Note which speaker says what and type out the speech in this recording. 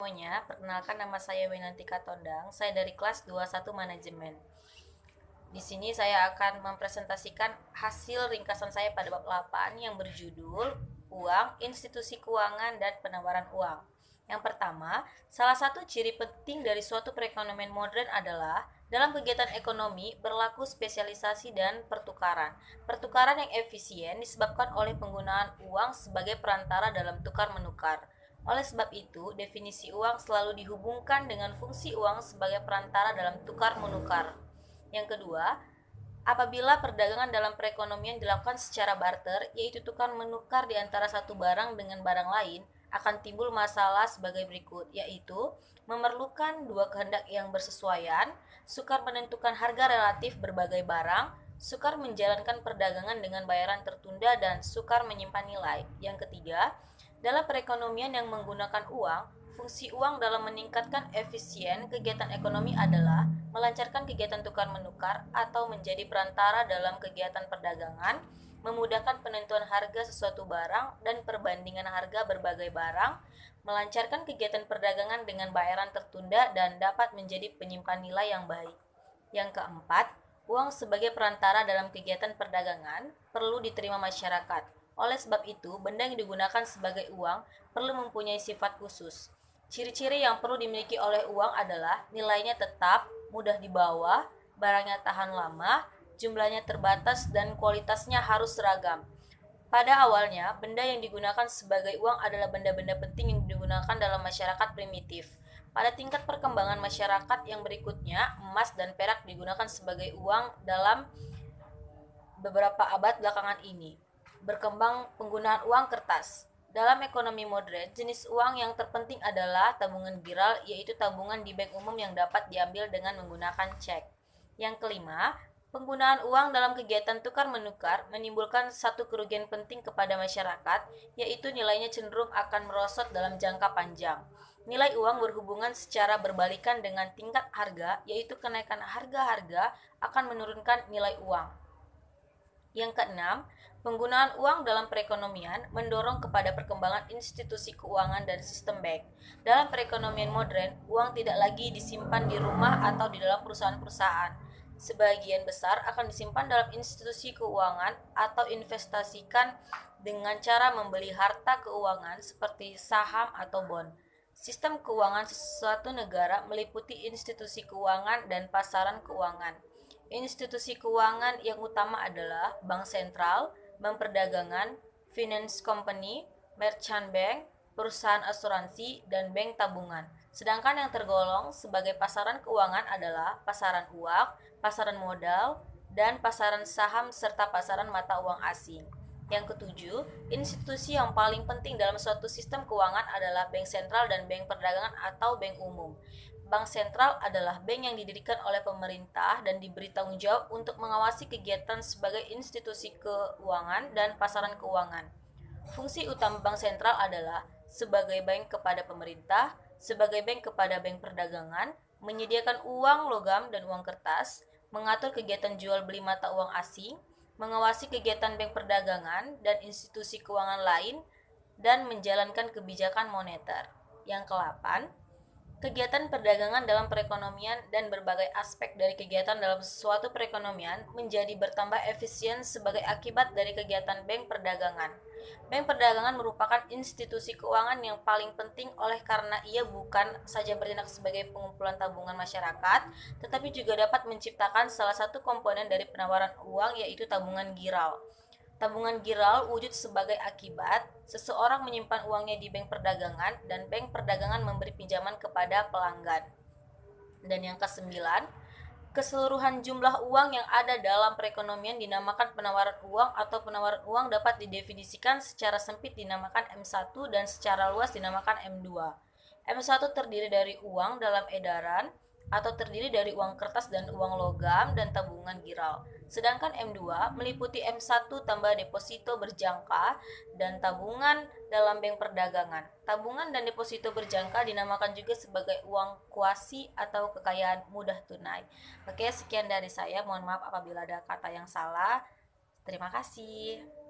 Speaker 1: Semuanya, perkenalkan nama saya Winantika Tondang. Saya dari kelas 21 Manajemen. Di sini saya akan mempresentasikan hasil ringkasan saya pada bab 8 yang berjudul Uang, Institusi Keuangan, dan Penawaran Uang. Yang pertama, salah satu ciri penting dari suatu perekonomian modern adalah dalam kegiatan ekonomi berlaku spesialisasi dan pertukaran. Pertukaran yang efisien disebabkan oleh penggunaan uang sebagai perantara dalam tukar-menukar. Oleh sebab itu, definisi uang selalu dihubungkan dengan fungsi uang sebagai perantara dalam tukar-menukar. Yang kedua, apabila perdagangan dalam perekonomian dilakukan secara barter, yaitu tukar-menukar di antara satu barang dengan barang lain, akan timbul masalah sebagai berikut, yaitu memerlukan dua kehendak yang bersesuaian, sukar menentukan harga relatif berbagai barang, sukar menjalankan perdagangan dengan bayaran tertunda, dan sukar menyimpan nilai. Yang ketiga, dalam perekonomian yang menggunakan uang, fungsi uang dalam meningkatkan efisien kegiatan ekonomi adalah melancarkan kegiatan tukar-menukar atau menjadi perantara dalam kegiatan perdagangan, memudahkan penentuan harga sesuatu barang dan perbandingan harga berbagai barang, melancarkan kegiatan perdagangan dengan bayaran tertunda, dan dapat menjadi penyimpan nilai yang baik. Yang keempat, uang sebagai perantara dalam kegiatan perdagangan perlu diterima masyarakat. Oleh sebab itu, benda yang digunakan sebagai uang perlu mempunyai sifat khusus. Ciri-ciri yang perlu dimiliki oleh uang adalah nilainya tetap, mudah dibawa, barangnya tahan lama, jumlahnya terbatas, dan kualitasnya harus seragam. Pada awalnya, benda yang digunakan sebagai uang adalah benda-benda penting yang digunakan dalam masyarakat primitif. Pada tingkat perkembangan masyarakat yang berikutnya, emas dan perak digunakan sebagai uang dalam beberapa abad belakangan ini. Berkembang penggunaan uang kertas. Dalam ekonomi modern, jenis uang yang terpenting adalah tabungan giral, yaitu tabungan di bank umum yang dapat diambil dengan menggunakan cek. Yang kelima, penggunaan uang dalam kegiatan tukar-menukar menimbulkan satu kerugian penting kepada masyarakat, yaitu nilainya cenderung akan merosot dalam jangka panjang. Nilai uang berhubungan secara berbalikan dengan tingkat harga, yaitu kenaikan harga-harga akan menurunkan nilai uang. Yang keenam, penggunaan uang dalam perekonomian mendorong kepada perkembangan institusi keuangan dan sistem bank. Dalam perekonomian modern, uang tidak lagi disimpan di rumah atau di dalam perusahaan-perusahaan. Sebagian besar akan disimpan dalam institusi keuangan atau investasikan dengan cara membeli harta keuangan seperti saham atau bond. Sistem keuangan suatu negara meliputi institusi keuangan dan pasaran keuangan. Institusi keuangan yang utama adalah bank sentral, bank perdagangan, finance company, merchant bank, perusahaan asuransi, dan bank tabungan. Sedangkan yang tergolong sebagai pasaran keuangan adalah pasaran uang, pasaran modal, dan pasaran saham serta pasaran mata uang asing. Yang ketujuh, institusi yang paling penting dalam suatu sistem keuangan adalah bank sentral dan bank perdagangan atau bank umum. Bank sentral adalah bank yang didirikan oleh pemerintah dan diberi tanggung jawab untuk mengawasi kegiatan sebagai institusi keuangan dan pasaran keuangan. Fungsi utama bank sentral adalah sebagai bank kepada pemerintah, sebagai bank kepada bank perdagangan, menyediakan uang logam dan uang kertas, mengatur kegiatan jual beli mata uang asing, mengawasi kegiatan bank perdagangan dan institusi keuangan lain, dan menjalankan kebijakan moneter. Yang ke-8, kegiatan perdagangan dalam perekonomian dan berbagai aspek dari kegiatan dalam suatu perekonomian menjadi bertambah efisien sebagai akibat dari kegiatan bank perdagangan. Bank perdagangan merupakan institusi keuangan yang paling penting oleh karena ia bukan saja bertindak sebagai pengumpulan tabungan masyarakat, tetapi juga dapat menciptakan salah satu komponen dari penawaran uang, yaitu tabungan giral. Tabungan giral wujud sebagai akibat seseorang menyimpan uangnya di bank perdagangan dan bank perdagangan memberi pinjaman kepada pelanggan. Dan yang kesembilan, keseluruhan jumlah uang yang ada dalam perekonomian dinamakan penawaran uang atau penawaran uang dapat didefinisikan secara sempit dinamakan M1 dan secara luas dinamakan M2. M1 terdiri dari uang dalam edaran atau terdiri dari uang kertas dan uang logam dan tabungan giral. Sedangkan M2 meliputi M1 tambah deposito berjangka dan tabungan dalam bank perdagangan. Tabungan dan deposito berjangka dinamakan juga sebagai uang kuasi atau kekayaan mudah tunai. Oke, sekian dari saya. Mohon maaf apabila ada kata yang salah. Terima kasih.